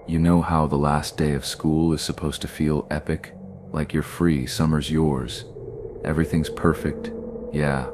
You know how the last day of school is supposed to feel epic? Like you're free, summer's yours. Everything's perfect. Yeah,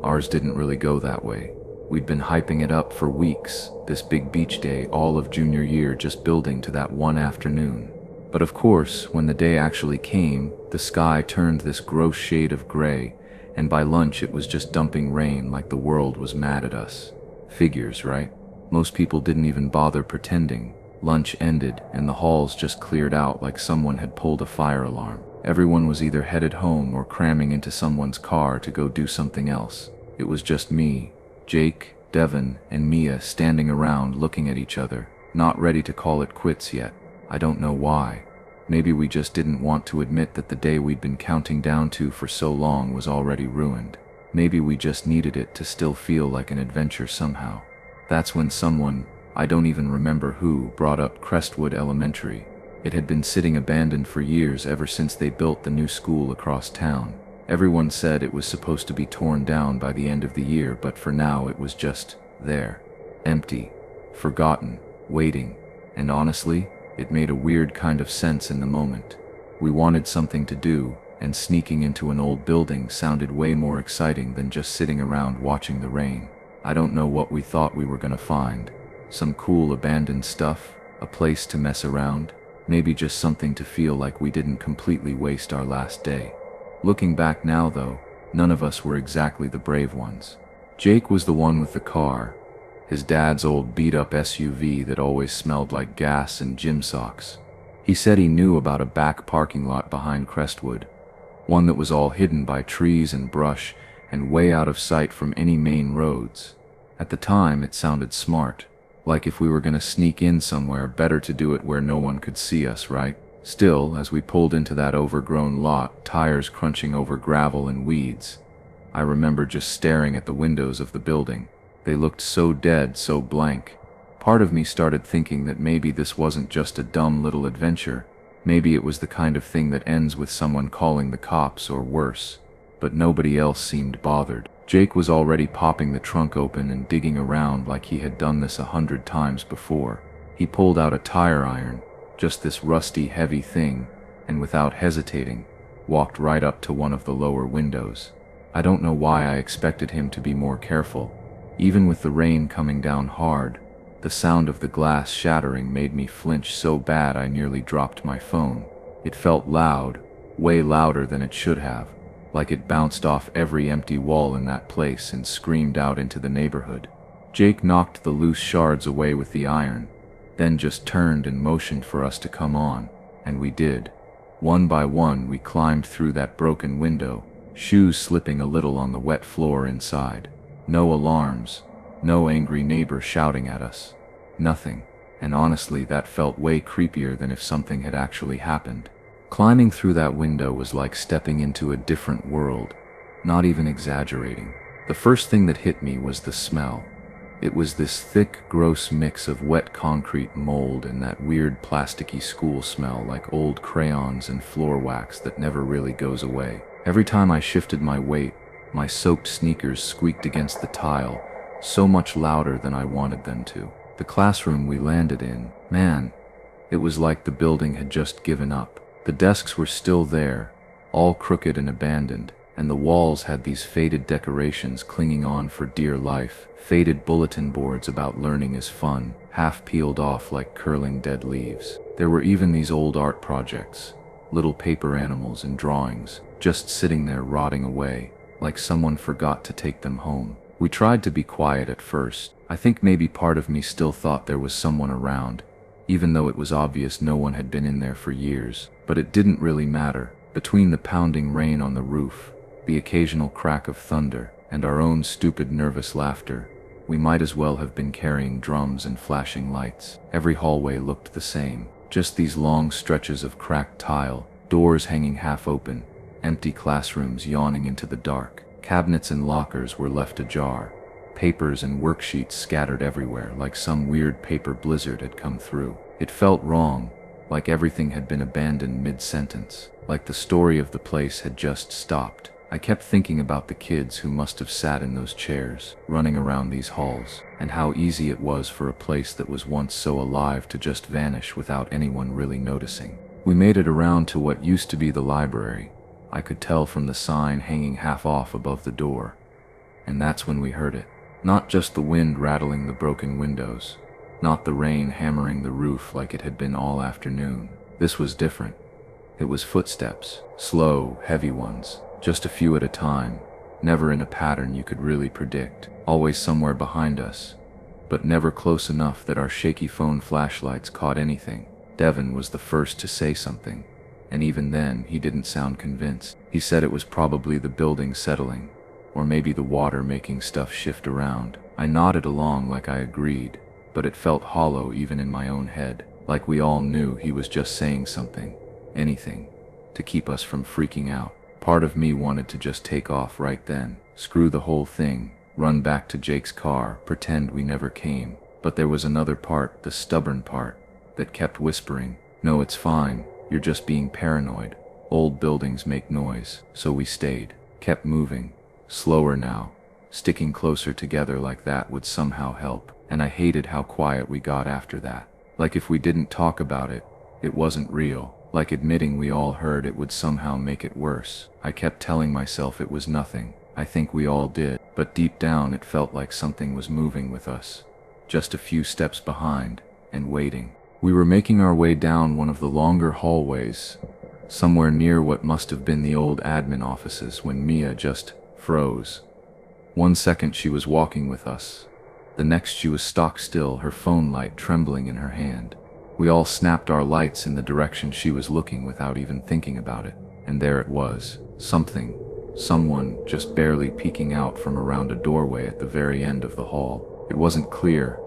ours didn't really go that way. We'd been hyping it up for weeks, this big beach day all of junior year, just building to that one afternoon. But of course, when the day actually came, the sky turned this gross shade of gray, and by lunch it was just dumping rain like the world was mad at us. Figures, right? Most people didn't even bother pretending. Lunch ended, and the halls just cleared out like someone had pulled a fire alarm. Everyone was either headed home or cramming into someone's car to go do something else. It was just me, Jake, Devin, and Mia standing around looking at each other, not ready to call it quits yet. I don't know why. Maybe we just didn't want to admit that the day we'd been counting down to for so long was already ruined. Maybe we just needed it to still feel like an adventure somehow. That's when someone, I don't even remember who, brought up Crestwood Elementary. It had been sitting abandoned for years, ever since they built the new school across town. Everyone said it was supposed to be torn down by the end of the year, but for now it was just there. Empty, forgotten, waiting, and honestly, it made a weird kind of sense in the moment. We wanted something to do, and sneaking into an old building sounded way more exciting than just sitting around watching the rain. I don't know what we thought we were gonna find. Some cool abandoned stuff, a place to mess around, maybe just something to feel like we didn't completely waste our last day. Looking back now though, none of us were exactly the brave ones. Jake was the one with the car, his dad's old beat-up SUV that always smelled like gas and gym socks. He said he knew about a back parking lot behind Crestwood, one that was all hidden by trees and brush and way out of sight from any main roads. At the time, it sounded smart, like if we were gonna sneak in somewhere, better to do it where no one could see us, right? Still, as we pulled into that overgrown lot, tires crunching over gravel and weeds, I remember just staring at the windows of the building. They looked so dead, so blank. Part of me started thinking that maybe this wasn't just a dumb little adventure. Maybe it was the kind of thing that ends with someone calling the cops or worse. But nobody else seemed bothered. Jake was already popping the trunk open and digging around like he had done this 100 times before. He pulled out a tire iron, just this rusty, heavy thing, and without hesitating, walked right up to one of the lower windows. I don't know why I expected him to be more careful. Even with the rain coming down hard, the sound of the glass shattering made me flinch so bad I nearly dropped my phone. It felt loud, way louder than it should have, like it bounced off every empty wall in that place and screamed out into the neighborhood. Jake knocked the loose shards away with the iron, then just turned and motioned for us to come on, and we did. One by one we climbed through that broken window, shoes slipping a little on the wet floor inside. No alarms, no angry neighbor shouting at us. Nothing, and honestly that felt way creepier than if something had actually happened. Climbing through that window was like stepping into a different world, not even exaggerating. The first thing that hit me was the smell. It was this thick, gross mix of wet concrete, mold, and that weird plasticky school smell like old crayons and floor wax that never really goes away. Every time I shifted my weight, my soaked sneakers squeaked against the tile, so much louder than I wanted them to. The classroom we landed in, man, it was like the building had just given up. The desks were still there, all crooked and abandoned, and the walls had these faded decorations clinging on for dear life, faded bulletin boards about learning is fun, half peeled off like curling dead leaves. There were even these old art projects, little paper animals and drawings, just sitting there rotting away, like someone forgot to take them home. We tried to be quiet at first. I think maybe part of me still thought there was someone around, even though it was obvious no one had been in there for years. But it didn't really matter. Between the pounding rain on the roof, the occasional crack of thunder, and our own stupid nervous laughter, we might as well have been carrying drums and flashing lights. Every hallway looked the same. Just these long stretches of cracked tile, doors hanging half open, empty classrooms yawning into the dark. Cabinets and lockers were left ajar. Papers and worksheets scattered everywhere, like some weird paper blizzard had come through. It felt wrong, like everything had been abandoned mid-sentence, like the story of the place had just stopped. I kept thinking about the kids who must have sat in those chairs, running around these halls, and how easy it was for a place that was once so alive to just vanish without anyone really noticing. We made it around to what used to be the library. I could tell from the sign hanging half off above the door. And that's when we heard it. Not just the wind rattling the broken windows, not the rain hammering the roof like it had been all afternoon. This was different. It was footsteps, slow, heavy ones, just a few at a time, never in a pattern you could really predict, always somewhere behind us, but never close enough that our shaky phone flashlights caught anything. Devin was the first to say something, and even then he didn't sound convinced. He said it was probably the building settling, or maybe the water making stuff shift around. I nodded along like I agreed, but it felt hollow even in my own head, like we all knew he was just saying something, anything, to keep us from freaking out. Part of me wanted to just take off right then, screw the whole thing, run back to Jake's car, pretend we never came. But there was another part, the stubborn part, that kept whispering, "No, it's fine, you're just being paranoid. Old buildings make noise." So we stayed, kept moving, slower now. Sticking closer together like that would somehow help, and I hated how quiet we got after that. Like if we didn't talk about it, it wasn't real. Like admitting we all heard it would somehow make it worse. I kept telling myself it was nothing. I think we all did, but deep down it felt like something was moving with us, just a few steps behind, and waiting. We were making our way down one of the longer hallways, somewhere near what must have been the old admin offices, when Mia just froze. 1 second she was walking with us. The next she was stock still, her phone light trembling in her hand. We all snapped our lights in the direction she was looking without even thinking about it. And there it was. Someone just barely peeking out from around a doorway at the very end of the hall. It wasn't clear.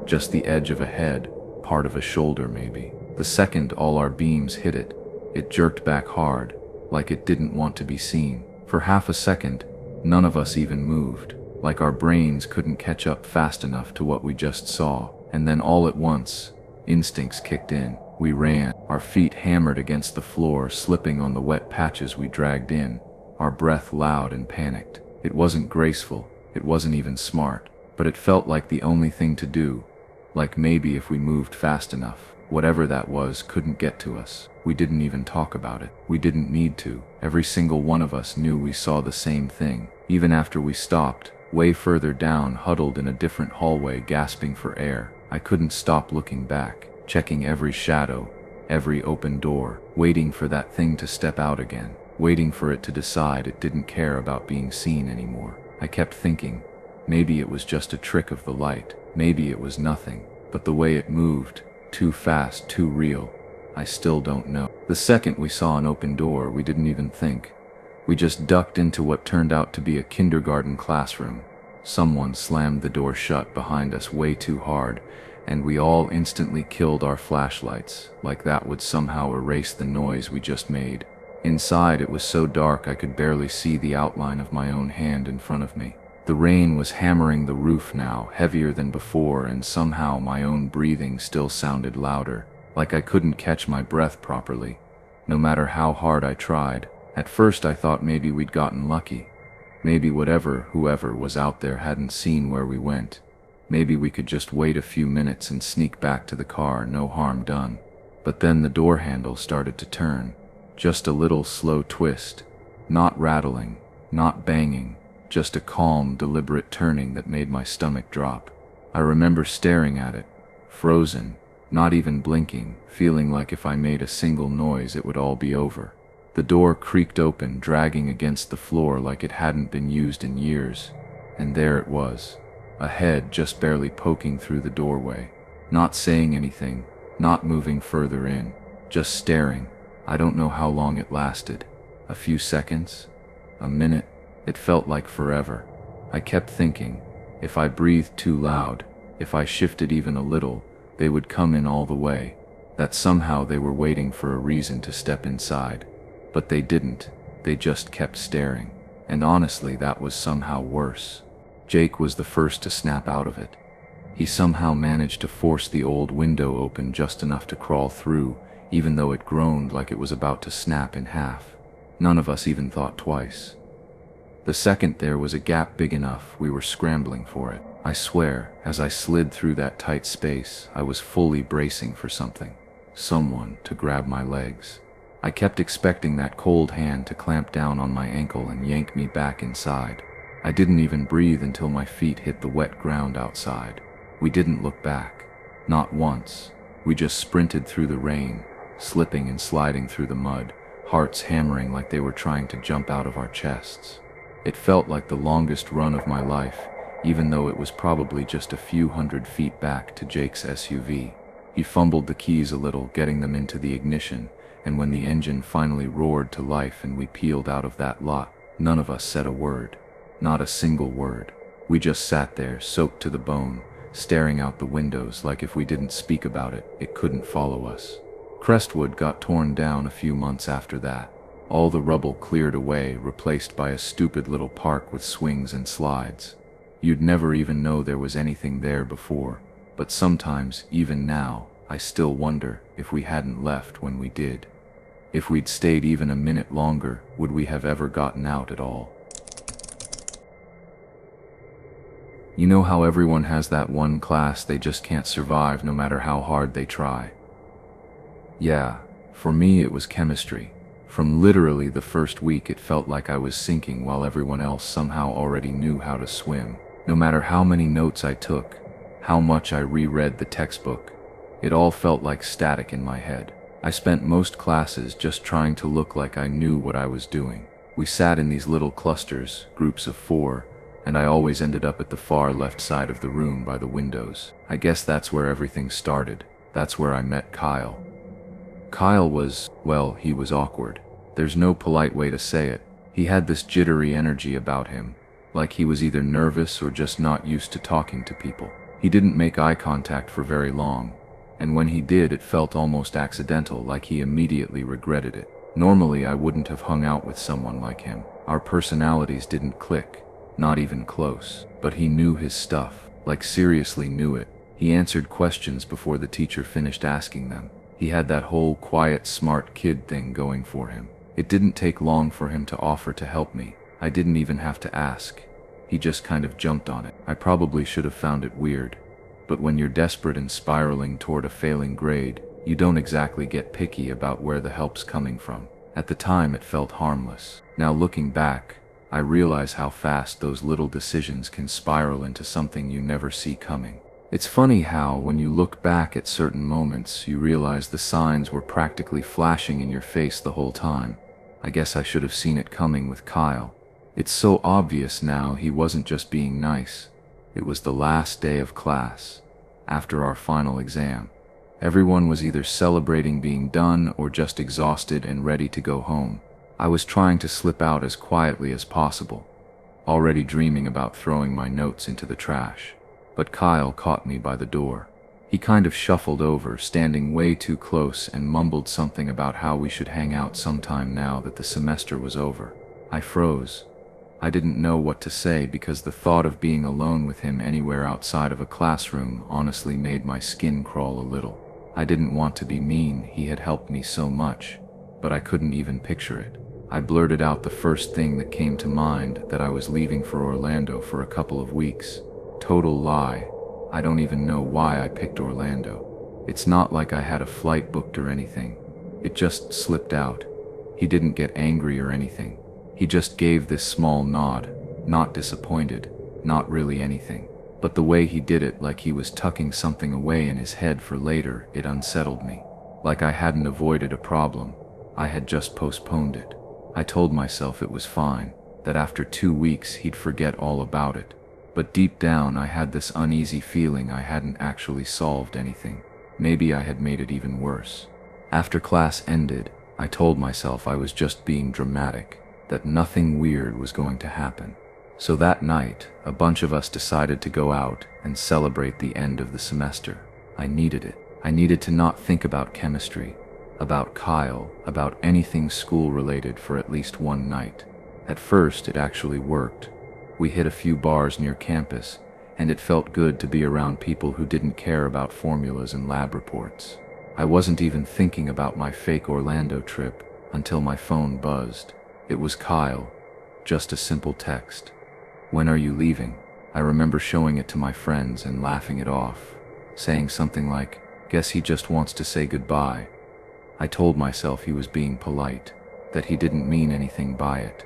Just the edge of a head, part of a shoulder maybe. The second all our beams hit it, it jerked back hard, like it didn't want to be seen. For half a second, none of us even moved, like our brains couldn't catch up fast enough to what we just saw. And then all at once, instincts kicked in. We ran, our feet hammered against the floor, slipping on the wet patches we dragged in, our breath loud and panicked. It wasn't graceful, it wasn't even smart, but it felt like the only thing to do. Like maybe if we moved fast enough, whatever that was couldn't get to us. We didn't even talk about it. We didn't need to. Every single one of us knew we saw the same thing. Even after we stopped, way further down, huddled in a different hallway, gasping for air, I couldn't stop looking back, checking every shadow, every open door, waiting for that thing to step out again, waiting for it to decide it didn't care about being seen anymore. I kept thinking, maybe it was just a trick of the light, maybe it was nothing, but the way it moved, too fast, too real, I still don't know. The second we saw an open door, we didn't even think. We just ducked into what turned out to be a kindergarten classroom. Someone slammed the door shut behind us way too hard, and we all instantly killed our flashlights, like that would somehow erase the noise we just made. Inside it was so dark I could barely see the outline of my own hand in front of me. The rain was hammering the roof now, heavier than before, and somehow my own breathing still sounded louder, like I couldn't catch my breath properly, no matter how hard I tried. At first I thought maybe we'd gotten lucky. Maybe whoever was out there hadn't seen where we went. Maybe we could just wait a few minutes and sneak back to the car, no harm done. But then the door handle started to turn. Just a little slow twist. Not rattling, not banging, just a calm, deliberate turning that made my stomach drop. I remember staring at it, frozen, not even blinking, feeling like if I made a single noise it would all be over. The door creaked open, dragging against the floor like it hadn't been used in years. And there it was, a head just barely poking through the doorway, not saying anything, not moving further in, just staring. I don't know how long it lasted. A few seconds? A minute? It felt like forever. I kept thinking, if I breathed too loud, if I shifted even a little, they would come in all the way. That somehow they were waiting for a reason to step inside. But they didn't. They just kept staring. And honestly, that was somehow worse. Jake was the first to snap out of it. He somehow managed to force the old window open just enough to crawl through, even though it groaned like it was about to snap in half. None of us even thought twice. The second there was a gap big enough, we were scrambling for it. I swear, as I slid through that tight space, I was fully bracing for something. Someone to grab my legs. I kept expecting that cold hand to clamp down on my ankle and yank me back inside. I didn't even breathe until my feet hit the wet ground outside. We didn't look back. Not once. We just sprinted through the rain, slipping and sliding through the mud, hearts hammering like they were trying to jump out of our chests. It felt like the longest run of my life, even though it was probably just a few hundred feet back to Jake's SUV. He fumbled the keys a little, getting them into the ignition, and when the engine finally roared to life and we peeled out of that lot, none of us said a word. Not a single word. We just sat there, soaked to the bone, staring out the windows like if we didn't speak about it, it couldn't follow us. Crestwood got torn down a few months after that. All the rubble cleared away, replaced by a stupid little park with swings and slides. You'd never even know there was anything there before, but sometimes, even now, I still wonder if we hadn't left when we did. If we'd stayed even a minute longer, would we have ever gotten out at all? You know how everyone has that one class they just can't survive no matter how hard they try? Yeah, for me it was chemistry. From literally the first week it felt like I was sinking while everyone else somehow already knew how to swim. No matter how many notes I took, how much I reread the textbook, it all felt like static in my head. I spent most classes just trying to look like I knew what I was doing. We sat in these little clusters, groups of 4, and I always ended up at the far left side of the room by the windows. I guess that's where everything started. That's where I met Kyle. Kyle was, well, he was awkward. There's no polite way to say it. He had this jittery energy about him, like he was either nervous or just not used to talking to people. He didn't make eye contact for very long, and when he did, it felt almost accidental, like he immediately regretted it. Normally, I wouldn't have hung out with someone like him. Our personalities didn't click, not even close, but he knew his stuff, like seriously knew it. He answered questions before the teacher finished asking them. He had that whole quiet, smart kid thing going for him. It didn't take long for him to offer to help me. I didn't even have to ask. He just kind of jumped on it. I probably should have found it weird, but when you're desperate and spiraling toward a failing grade, you don't exactly get picky about where the help's coming from. At the time, it felt harmless. Now looking back, I realize how fast those little decisions can spiral into something you never see coming. It's funny how, when you look back at certain moments, you realize the signs were practically flashing in your face the whole time. I guess I should have seen it coming with Kyle. It's so obvious now he wasn't just being nice. It was the last day of class, after our final exam. Everyone was either celebrating being done or just exhausted and ready to go home. I was trying to slip out as quietly as possible, already dreaming about throwing my notes into the trash. But Kyle caught me by the door. He kind of shuffled over, standing way too close, and mumbled something about how we should hang out sometime now that the semester was over. I froze. I didn't know what to say because the thought of being alone with him anywhere outside of a classroom honestly made my skin crawl a little. I didn't want to be mean, he had helped me so much, but I couldn't even picture it. I blurted out the first thing that came to mind, that I was leaving for Orlando for a couple of weeks. Total lie. I don't even know why I picked Orlando. It's not like I had a flight booked or anything. It just slipped out. He didn't get angry or anything. He just gave this small nod, not disappointed, not really anything. But the way he did it, like he was tucking something away in his head for later, it unsettled me. Like I hadn't avoided a problem, I had just postponed it. I told myself it was fine, that after 2 weeks he'd forget all about it. But deep down I had this uneasy feeling I hadn't actually solved anything. Maybe I had made it even worse. After class ended, I told myself I was just being dramatic, that nothing weird was going to happen. So that night, a bunch of us decided to go out and celebrate the end of the semester. I needed it. I needed to not think about chemistry, about Kyle, about anything school-related for at least one night. At first, it actually worked. We hit a few bars near campus, and it felt good to be around people who didn't care about formulas and lab reports. I wasn't even thinking about my fake Orlando trip until my phone buzzed. It was Kyle, just a simple text. "When are you leaving?" I remember showing it to my friends and laughing it off, saying something like, "Guess he just wants to say goodbye." I told myself he was being polite, that he didn't mean anything by it.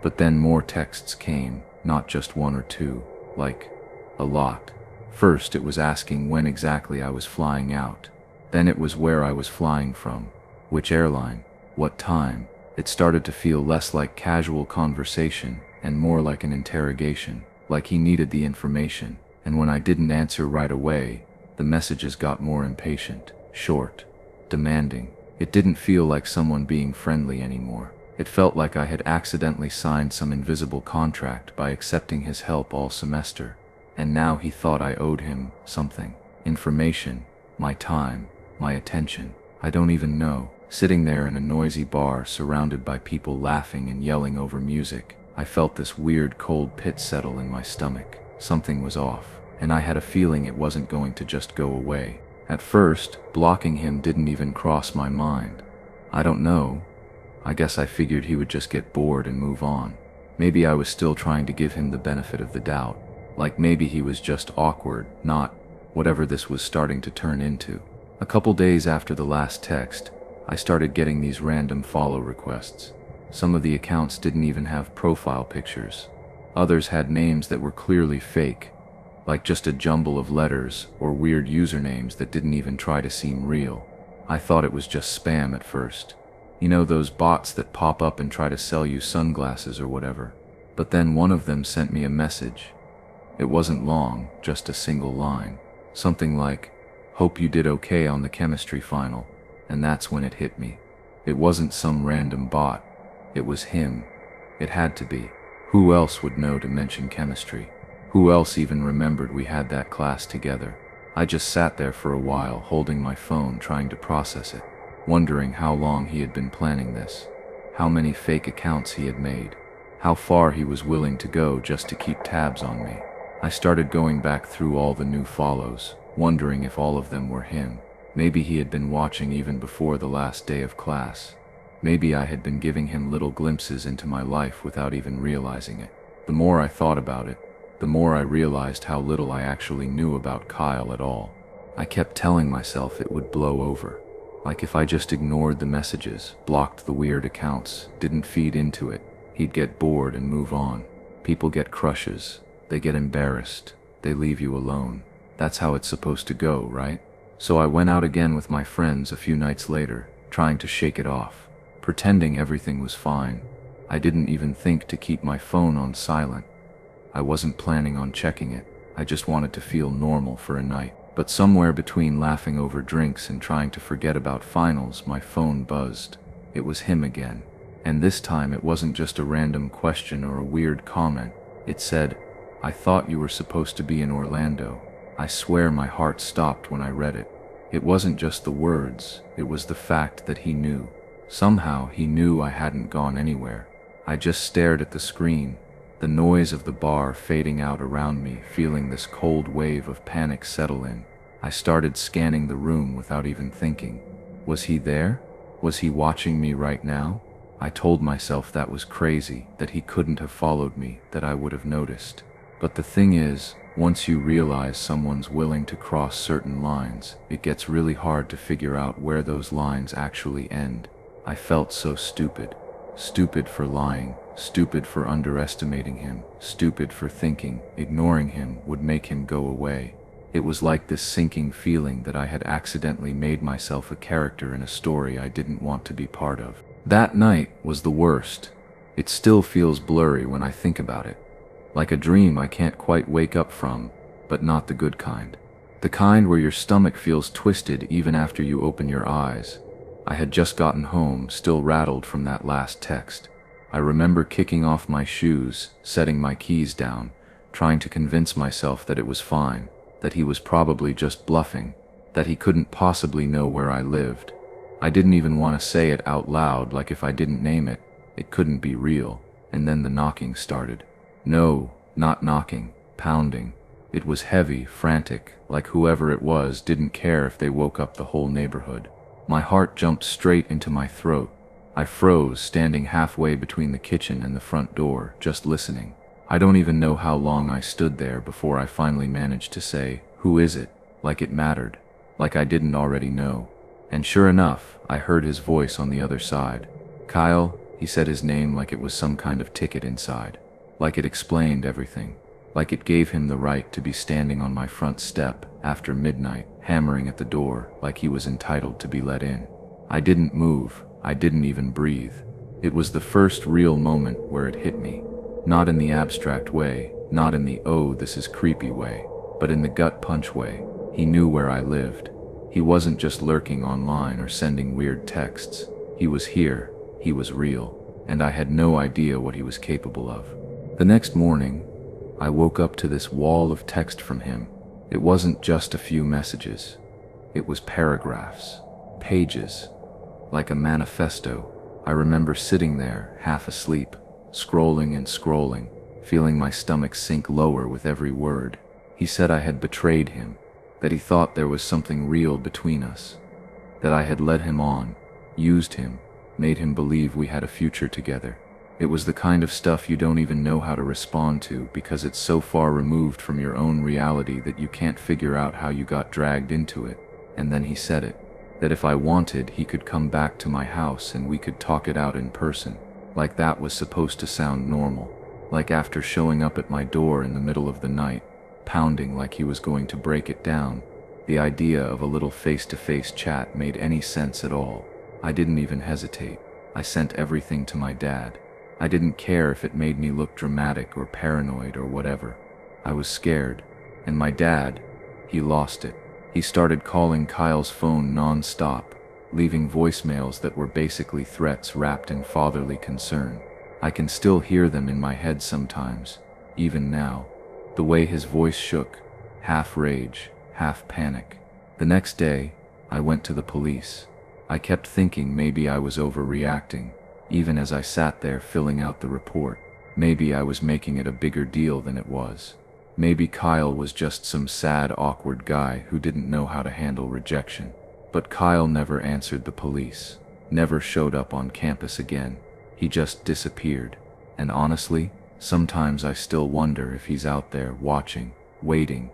But then more texts came, not just one or two, like, a lot. First it was asking when exactly I was flying out. Then it was where I was flying from, which airline, what time. It started to feel less like casual conversation and more like an interrogation, like he needed the information. And when I didn't answer right away, the messages got more impatient, short, demanding. It didn't feel like someone being friendly anymore. It felt like I had accidentally signed some invisible contract by accepting his help all semester, and now he thought I owed him something. Information, my time, my attention. I don't even know. Sitting there in a noisy bar surrounded by people laughing and yelling over music, I felt this weird cold pit settle in my stomach. Something was off, and I had a feeling it wasn't going to just go away. At first, blocking him didn't even cross my mind. I don't know. I guess I figured he would just get bored and move on. Maybe I was still trying to give him the benefit of the doubt. Like maybe he was just awkward, not whatever this was starting to turn into. A couple days after the last text, I started getting these random follow requests. Some of the accounts didn't even have profile pictures. Others had names that were clearly fake, like just a jumble of letters or weird usernames that didn't even try to seem real. I thought it was just spam at first. You know, those bots that pop up and try to sell you sunglasses or whatever. But then one of them sent me a message. It wasn't long, just a single line. Something like, "Hope you did okay on the chemistry final." And that's when it hit me. It wasn't some random bot. It was him. It had to be. Who else would know to mention chemistry? Who else even remembered we had that class together? I just sat there for a while, holding my phone, trying to process it, wondering how long he had been planning this, how many fake accounts he had made, how far he was willing to go just to keep tabs on me. I started going back through all the new follows, wondering if all of them were him. Maybe he had been watching even before the last day of class. Maybe I had been giving him little glimpses into my life without even realizing it. The more I thought about it, the more I realized how little I actually knew about Kyle at all. I kept telling myself it would blow over. Like if I just ignored the messages, blocked the weird accounts, didn't feed into it, he'd get bored and move on. People get crushes, they get embarrassed, they leave you alone. That's how it's supposed to go, right? So I went out again with my friends a few nights later, trying to shake it off, pretending everything was fine. I didn't even think to keep my phone on silent. I wasn't planning on checking it. I just wanted to feel normal for a night. But somewhere between laughing over drinks and trying to forget about finals, my phone buzzed. It was him again. And this time it wasn't just a random question or a weird comment. It said, "I thought you were supposed to be in Orlando." I swear my heart stopped when I read it. It wasn't just the words, it was the fact that he knew. Somehow he knew I hadn't gone anywhere. I just stared at the screen, the noise of the bar fading out around me, feeling this cold wave of panic settle in. I started scanning the room without even thinking. Was he there? Was he watching me right now? I told myself that was crazy, that he couldn't have followed me, that I would have noticed. But the thing is, once you realize someone's willing to cross certain lines, it gets really hard to figure out where those lines actually end. I felt so stupid. Stupid for lying, stupid for underestimating him, stupid for thinking ignoring him would make him go away. It was like this sinking feeling that I had accidentally made myself a character in a story I didn't want to be part of. That night was the worst. It still feels blurry when I think about it. Like a dream I can't quite wake up from, but not the good kind. The kind where your stomach feels twisted even after you open your eyes. I had just gotten home, still rattled from that last text. I remember kicking off my shoes, setting my keys down, trying to convince myself that it was fine, that he was probably just bluffing, that he couldn't possibly know where I lived. I didn't even want to say it out loud, like if I didn't name it, it couldn't be real. And then the knocking started. No, not knocking, pounding. It was heavy, frantic, like whoever it was didn't care if they woke up the whole neighborhood. My heart jumped straight into my throat. I froze, standing halfway between the kitchen and the front door, just listening. I don't even know how long I stood there before I finally managed to say, "Who is it?" Like it mattered. Like I didn't already know. And sure enough, I heard his voice on the other side. "Kyle," he said his name like it was some kind of ticket inside. Like it explained everything. Like it gave him the right to be standing on my front step after midnight, hammering at the door like he was entitled to be let in. I didn't move. I didn't even breathe. It was the first real moment where it hit me. Not in the abstract way, not in the "oh, this is creepy" way, but in the gut punch way. He knew where I lived. He wasn't just lurking online or sending weird texts. He was here. He was real. And I had no idea what he was capable of. The next morning, I woke up to this wall of text from him. It wasn't just a few messages. It was paragraphs, pages, like a manifesto. I remember sitting there, half asleep, scrolling and scrolling, feeling my stomach sink lower with every word. He said I had betrayed him, that he thought there was something real between us, that I had led him on, used him, made him believe we had a future together. It was the kind of stuff you don't even know how to respond to because it's so far removed from your own reality that you can't figure out how you got dragged into it. And then he said it, that if I wanted, he could come back to my house and we could talk it out in person. Like that was supposed to sound normal. Like after showing up at my door in the middle of the night, pounding like he was going to break it down, the idea of a little face-to-face chat made any sense at all. I didn't even hesitate. I sent everything to my dad. I didn't care if it made me look dramatic or paranoid or whatever. I was scared. And my dad, he lost it. He started calling Kyle's phone non-stop, leaving voicemails that were basically threats wrapped in fatherly concern. I can still hear them in my head sometimes, even now. The way his voice shook, half rage, half panic. The next day, I went to the police. I kept thinking maybe I was overreacting, even as I sat there filling out the report. Maybe I was making it a bigger deal than it was. Maybe Kyle was just some sad, awkward guy who didn't know how to handle rejection. But Kyle never answered the police, never showed up on campus again. He just disappeared. And honestly, sometimes I still wonder if he's out there watching, waiting.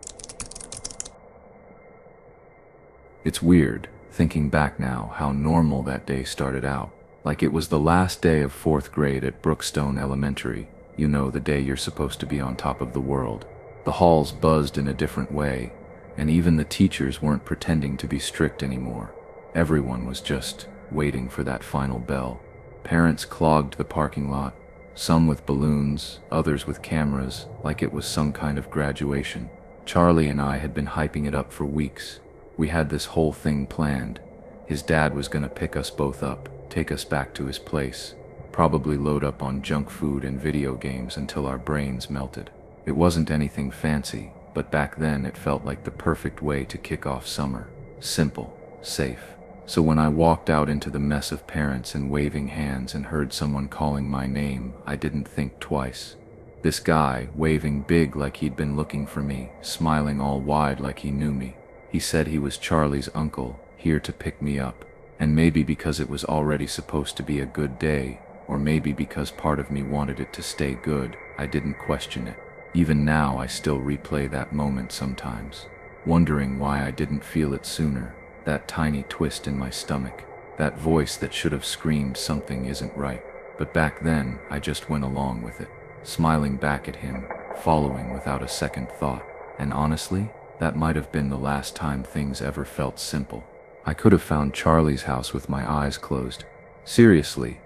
It's weird, thinking back now, how normal that day started out. Like it was the last day of 4th grade at Brookstone Elementary. You know, the day you're supposed to be on top of the world. The halls buzzed in a different way, and even the teachers weren't pretending to be strict anymore. Everyone was just waiting for that final bell. Parents clogged the parking lot, some with balloons, others with cameras, like it was some kind of graduation. Charlie and I had been hyping it up for weeks. We had this whole thing planned. His dad was gonna pick us both up, take us back to his place, probably load up on junk food and video games until our brains melted. It wasn't anything fancy, but back then it felt like the perfect way to kick off summer. Simple, safe. So when I walked out into the mess of parents and waving hands and heard someone calling my name, I didn't think twice. This guy, waving big like he'd been looking for me, smiling all wide like he knew me. He said he was Charlie's uncle, here to pick me up. And maybe because it was already supposed to be a good day, or maybe because part of me wanted it to stay good, I didn't question it. Even now I still replay that moment sometimes, wondering why I didn't feel it sooner, that tiny twist in my stomach, that voice that should have screamed something isn't right. But back then, I just went along with it, smiling back at him, following without a second thought. And honestly, that might have been the last time things ever felt simple. I could have found Charlie's house with my eyes closed. Seriously,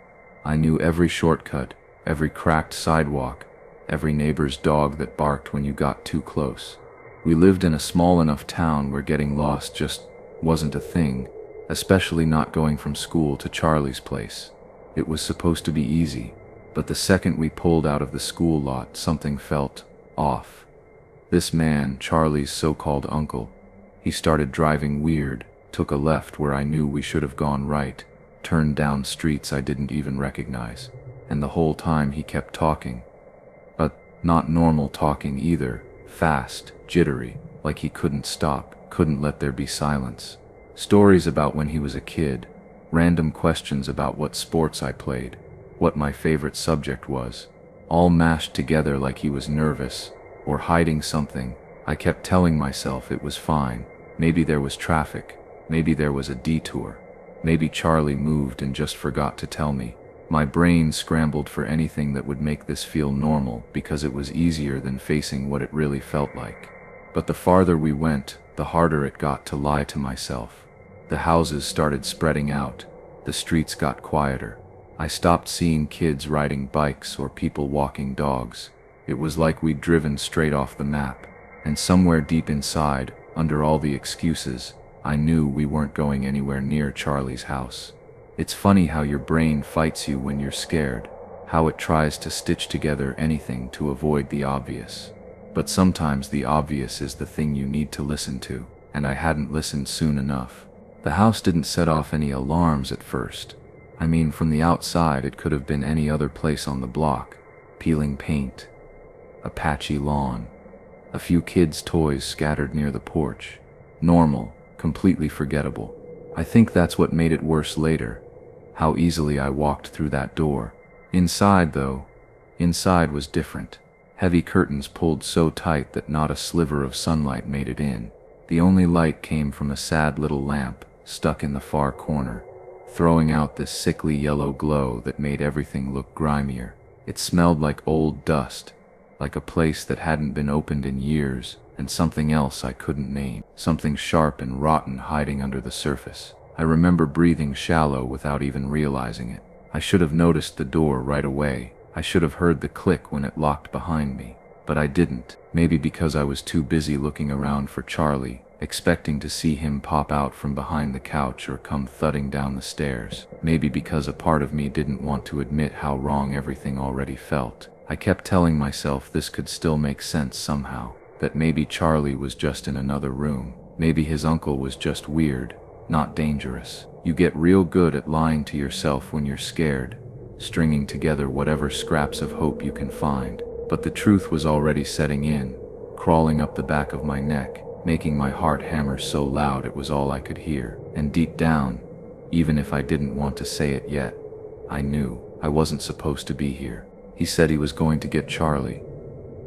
I knew every shortcut, every cracked sidewalk, every neighbor's dog that barked when you got too close. We lived in a small enough town where getting lost just wasn't a thing, especially not going from school to Charlie's place. It was supposed to be easy, but the second we pulled out of the school lot, something felt off. This man, Charlie's so-called uncle, he started driving weird, took a left where I knew we should have gone right, turned down streets I didn't even recognize, and the whole time he kept talking. But not normal talking either, fast, jittery, like he couldn't stop, couldn't let there be silence. Stories about when he was a kid, Random questions about what sports I played, what my favorite subject was, all mashed together like he was nervous or hiding something. I kept telling myself it was fine. Maybe there was traffic. Maybe there was a detour. Maybe Charlie moved and just forgot to tell me. My brain scrambled for anything that would make this feel normal because it was easier than facing what it really felt like. But the farther we went, the harder it got to lie to myself. The houses started spreading out. The streets got quieter. I stopped seeing kids riding bikes or people walking dogs. It was like we'd driven straight off the map. And somewhere deep inside, under all the excuses, I knew we weren't going anywhere near Charlie's house. It's funny how your brain fights you when you're scared, how it tries to stitch together anything to avoid the obvious. But sometimes the obvious is the thing you need to listen to, and I hadn't listened soon enough. The house didn't set off any alarms at first. I mean, from the outside it could have been any other place on the block. Peeling paint, a patchy lawn, a few kids' toys scattered near the porch. Normal, completely forgettable. I think that's what made it worse later. How easily I walked through that door. Inside was different. Heavy curtains pulled so tight that not a sliver of sunlight made it in. The only light came from a sad little lamp stuck in the far corner, throwing out this sickly yellow glow that made everything look grimier. It smelled like old dust, like a place that hadn't been opened in years, and something else I couldn't name, something sharp and rotten hiding under the surface. I remember breathing shallow without even realizing it. I should have noticed the door right away. I should have heard the click when it locked behind me, but I didn't. Maybe because I was too busy looking around for Charlie, expecting to see him pop out from behind the couch or come thudding down the stairs. Maybe because a part of me didn't want to admit how wrong everything already felt. I kept telling myself this could still make sense somehow, that maybe Charlie was just in another room. Maybe his uncle was just weird, not dangerous. You get real good at lying to yourself when you're scared, stringing together whatever scraps of hope you can find. But the truth was already setting in, crawling up the back of my neck, making my heart hammer so loud it was all I could hear. And deep down, even if I didn't want to say it yet, I knew I wasn't supposed to be here. He said he was going to get Charlie.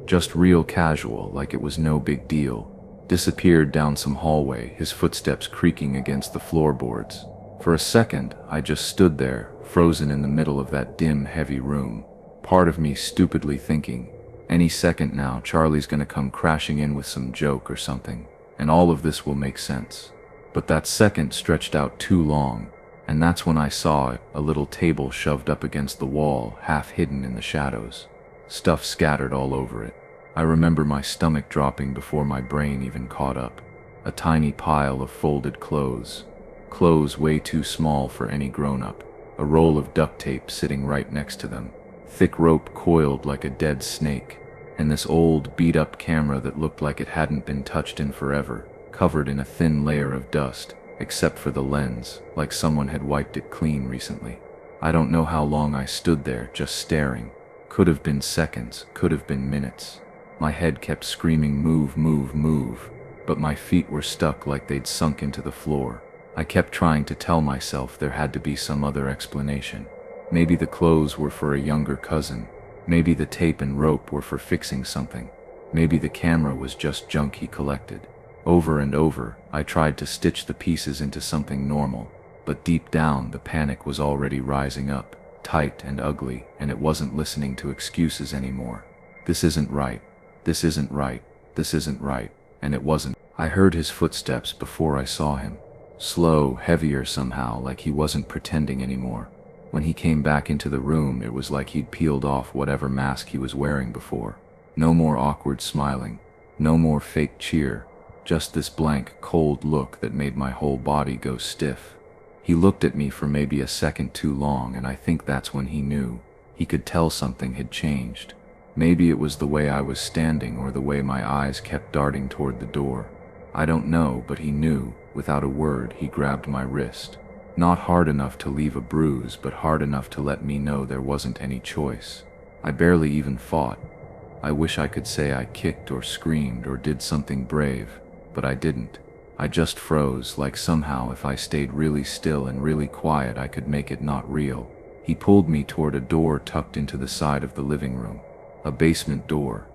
Just real casual, like it was no big deal. Disappeared down some hallway, his footsteps creaking against the floorboards. For a second, I just stood there, frozen in the middle of that dim, heavy room. Part of me stupidly thinking, any second now, Charlie's gonna come crashing in with some joke or something, and all of this will make sense. But that second stretched out too long, and that's when I saw it, a little table shoved up against the wall, half hidden in the shadows. Stuff scattered all over it. I remember my stomach dropping before my brain even caught up. A tiny pile of folded clothes. Clothes way too small for any grown-up. A roll of duct tape sitting right next to them. Thick rope coiled like a dead snake. And this old, beat-up camera that looked like it hadn't been touched in forever, covered in a thin layer of dust, except for the lens, like someone had wiped it clean recently. I don't know how long I stood there, just staring. Could have been seconds, could have been minutes. My head kept screaming, move, move, move, but my feet were stuck like they'd sunk into the floor. I kept trying to tell myself there had to be some other explanation. Maybe the clothes were for a younger cousin. Maybe the tape and rope were for fixing something. Maybe the camera was just junk he collected. Over and over, I tried to stitch the pieces into something normal, but deep down the panic was already rising up, tight and ugly, and it wasn't listening to excuses anymore. This isn't right. This isn't right. This isn't right. And it wasn't. I heard his footsteps before I saw him. Slow, heavier somehow, like he wasn't pretending anymore. When he came back into the room, it was like he'd peeled off whatever mask he was wearing before. No more awkward smiling. No more fake cheer. Just this blank, cold look that made my whole body go stiff. He looked at me for maybe a second too long, and I think that's when he knew. He could tell something had changed. Maybe it was the way I was standing or the way my eyes kept darting toward the door. I don't know, but he knew. Without a word, he grabbed my wrist. Not hard enough to leave a bruise, but hard enough to let me know there wasn't any choice. I barely even fought. I wish I could say I kicked or screamed or did something brave, but I didn't. I just froze, like somehow if I stayed really still and really quiet I could make it not real. He pulled me toward a door tucked into the side of the living room. A basement door.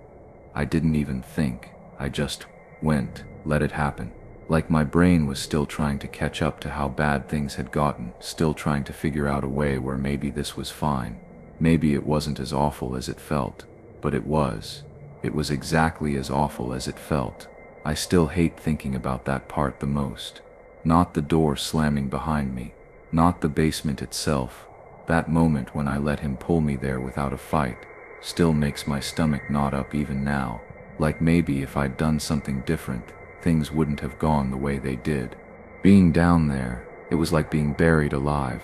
I didn't even think. I just went, let it happen. Like my brain was still trying to catch up to how bad things had gotten, still trying to figure out a way where maybe this was fine. Maybe it wasn't as awful as it felt. But it was. It was exactly as awful as it felt. I still hate thinking about that part the most. Not the door slamming behind me. Not the basement itself. That moment when I let him pull me there without a fight still makes my stomach knot up even now. Like maybe if I'd done something different, things wouldn't have gone the way they did. Being down there, it was like being buried alive.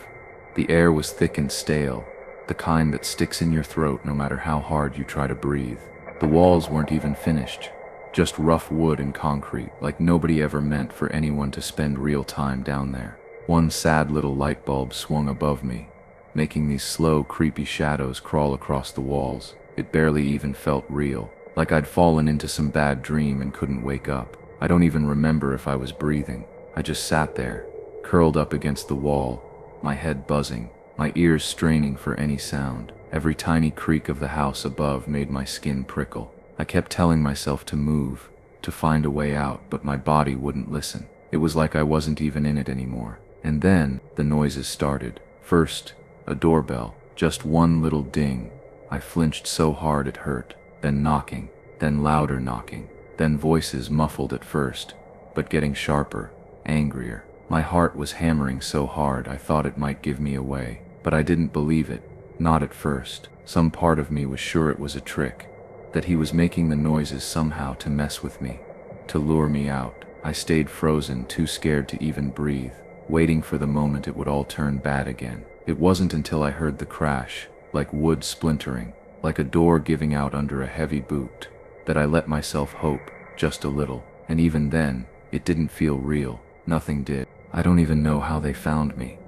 The air was thick and stale, the kind that sticks in your throat no matter how hard you try to breathe. The walls weren't even finished, just rough wood and concrete, like nobody ever meant for anyone to spend real time down there. One sad little light bulb swung above me, making these slow, creepy shadows crawl across the walls. It barely even felt real, like I'd fallen into some bad dream and couldn't wake up. I don't even remember if I was breathing. I just sat there, curled up against the wall, my head buzzing, my ears straining for any sound. Every tiny creak of the house above made my skin prickle. I kept telling myself to move, to find a way out, but my body wouldn't listen. It was like I wasn't even in it anymore. And then, the noises started. First, a doorbell, just one little ding. I flinched so hard it hurt. Then knocking, then louder knocking, then voices muffled at first, but getting sharper, angrier. My heart was hammering so hard I thought it might give me away, but I didn't believe it, not at first. Some part of me was sure it was a trick, that he was making the noises somehow to mess with me, to lure me out. I stayed frozen, too scared to even breathe, waiting for the moment it would all turn bad again. It wasn't until I heard the crash, like wood splintering, like a door giving out under a heavy boot, that I let myself hope, just a little. And even then, it didn't feel real. Nothing did. I don't even know how they found me.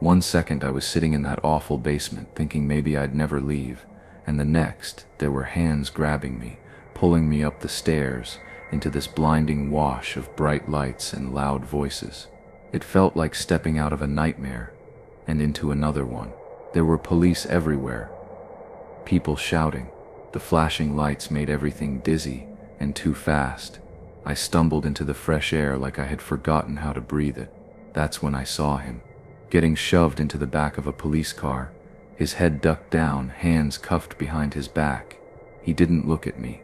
One second I was sitting in that awful basement thinking maybe I'd never leave, and the next, there were hands grabbing me, pulling me up the stairs, into this blinding wash of bright lights and loud voices. It felt like stepping out of a nightmare, and into another one. There were police everywhere, people shouting. The flashing lights made everything dizzy and too fast. I stumbled into the fresh air like I had forgotten how to breathe it. That's when I saw him, getting shoved into the back of a police car, his head ducked down, hands cuffed behind his back. He didn't look at me.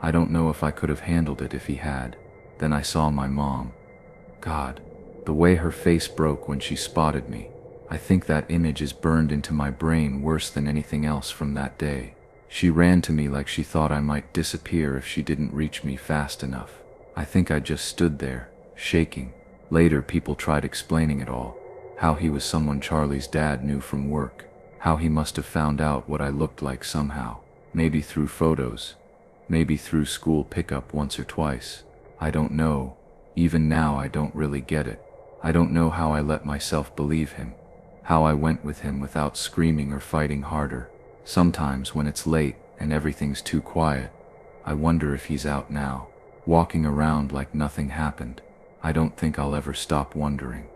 I don't know if I could have handled it if he had. Then I saw my mom. God, the way her face broke when she spotted me. I think that image is burned into my brain worse than anything else from that day. She ran to me like she thought I might disappear if she didn't reach me fast enough. I think I just stood there, shaking. Later, people tried explaining it all. How he was someone Charlie's dad knew from work. How he must have found out what I looked like somehow. Maybe through photos. Maybe through school pickup once or twice. I don't know. Even now I don't really get it. I don't know how I let myself believe him. How I went with him without screaming or fighting harder. Sometimes when it's late and everything's too quiet, I wonder if he's out now, walking around like nothing happened. I don't think I'll ever stop wondering.